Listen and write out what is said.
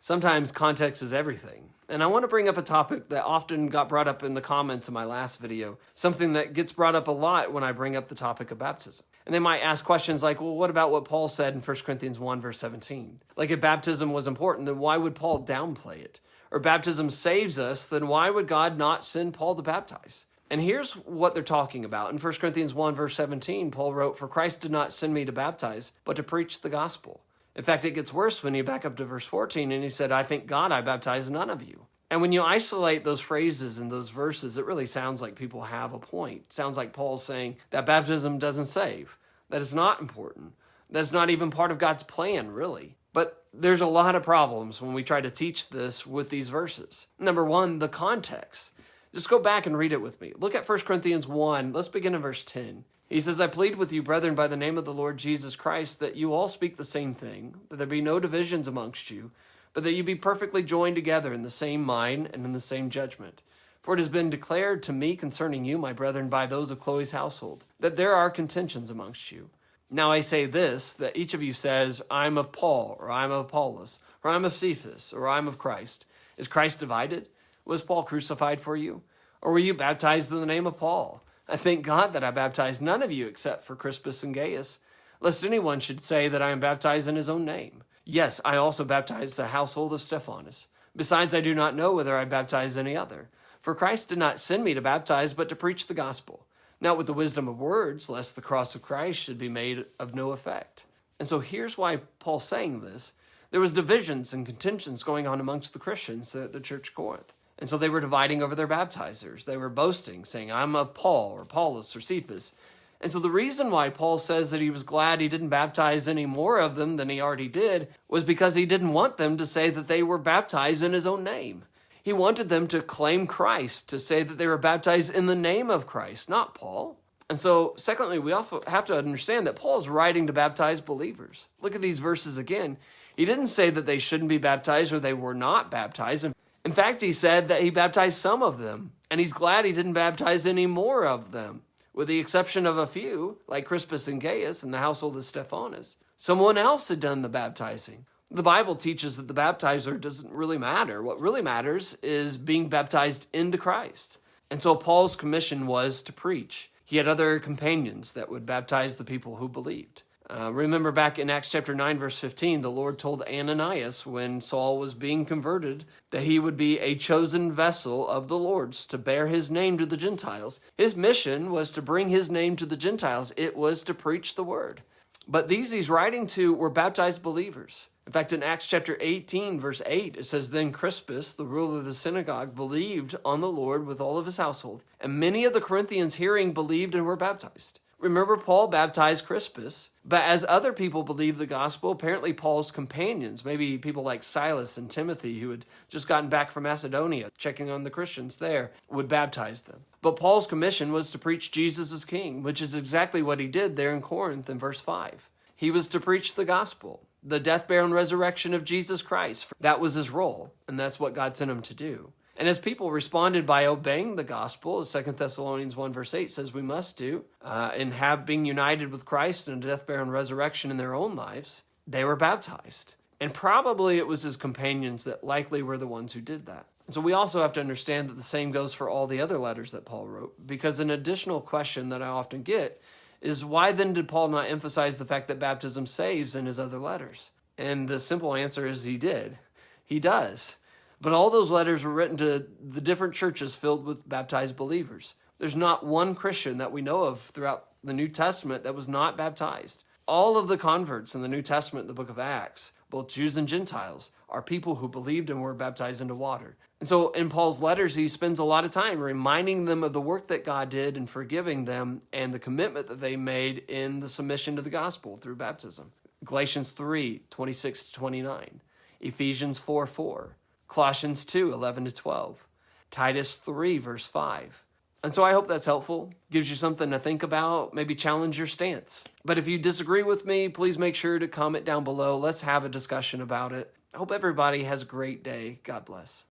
Sometimes context is everything. And I want to bring up a topic that often got brought up in the comments in my last video, something that gets brought up a lot when I bring up the topic of baptism. And they might ask questions like, well, what about what Paul said in 1 Corinthians 1, verse 17? Like, if baptism was important, then why would Paul downplay it? Or baptism saves us, then why would God not send Paul to baptize? And here's what they're talking about. In 1 Corinthians 1, verse 17, Paul wrote, "For Christ did not send me to baptize, but to preach the gospel." In fact, it gets worse when you back up to verse 14, and he said, "I thank God I baptize none of you." And when you isolate those phrases and those verses, it really sounds like people have a point. It sounds like Paul's saying that baptism doesn't save, that it's not important, that's not even part of God's plan, really. But there's a lot of problems when we try to teach this with these verses. Number one, the context. Just go back and read it with me. Look at 1 Corinthians 1. Let's begin in verse 10. He says, "I plead with you, brethren, by the name of the Lord Jesus Christ, that you all speak the same thing, that there be no divisions amongst you, but that you be perfectly joined together in the same mind and in the same judgment. For it has been declared to me concerning you, my brethren, by those of Chloe's household, that there are contentions amongst you. Now I say this, that each of you says, I am of Paul, or I am of Apollos, or I am of Cephas, or I am of Christ. Is Christ divided? Was Paul crucified for you? Or were you baptized in the name of Paul? I thank God that I baptized none of you except for Crispus and Gaius, lest anyone should say that I am baptized in his own name. Yes, I also baptized the household of Stephanas. Besides, I do not know whether I baptized any other. For Christ did not send me to baptize, but to preach the gospel, not with the wisdom of words, lest the cross of Christ should be made of no effect." And so here's why Paul's saying this. There was divisions and contentions going on amongst the Christians at the church of Corinth. And so they were dividing over their baptizers. They were boasting, saying, I'm of Paul or Apollos or Cephas. And so the reason why Paul says that he was glad he didn't baptize any more of them than he already did was because he didn't want them to say that they were baptized in his own name. He wanted them to claim Christ, to say that they were baptized in the name of Christ, not Paul. And so, secondly, we also have to understand that Paul is writing to baptized believers. Look at these verses again. He didn't say that they shouldn't be baptized or they were not baptized. In fact, he said that he baptized some of them, and he's glad he didn't baptize any more of them, with the exception of a few, like Crispus and Gaius and the household of Stephanas. Someone else had done the baptizing. The Bible teaches that the baptizer doesn't really matter. What really matters is being baptized into Christ. And so Paul's commission was to preach. He had other companions that would baptize the people who believed. Remember back in Acts chapter 9, verse 15, the Lord told Ananias when Saul was being converted that he would be a chosen vessel of the Lord's to bear his name to the Gentiles. His mission was to bring his name to the Gentiles. It was to preach the word. But these he's writing to were baptized believers. In fact, in Acts chapter 18, verse 8, it says, "Then Crispus, the ruler of the synagogue, believed on the Lord with all of his household, and many of the Corinthians hearing believed and were baptized." Remember, Paul baptized Crispus, but as other people believed the gospel, apparently Paul's companions, maybe people like Silas and Timothy, who had just gotten back from Macedonia, checking on the Christians there, would baptize them. But Paul's commission was to preach Jesus as King, which is exactly what he did there in Corinth in verse 5. He was to preach the gospel, the death, burial, and resurrection of Jesus Christ. That was his role, and that's what God sent him to do. And as people responded by obeying the gospel, as 2 Thessalonians 1 verse 8 says we must do, and have been united with Christ in death, burial, and resurrection in their own lives, they were baptized. And probably it was his companions that likely were the ones who did that. And so we also have to understand that the same goes for all the other letters that Paul wrote, because an additional question that I often get is, why then did Paul not emphasize the fact that baptism saves in his other letters? And the simple answer is he did. He does. But all those letters were written to the different churches filled with baptized believers. There's not one Christian that we know of throughout the New Testament that was not baptized. All of the converts in the New Testament, the book of Acts, both Jews and Gentiles, are people who believed and were baptized into water. And so in Paul's letters, he spends a lot of time reminding them of the work that God did in forgiving them and the commitment that they made in the submission to the gospel through baptism. Galatians 3, 26 to 29, Ephesians 4, 4. Colossians 2, 11 to 12, Titus 3, verse 5. And so I hope that's helpful, gives you something to think about, maybe challenge your stance. But if you disagree with me, please make sure to comment down below. Let's have a discussion about it. I hope everybody has a great day. God bless.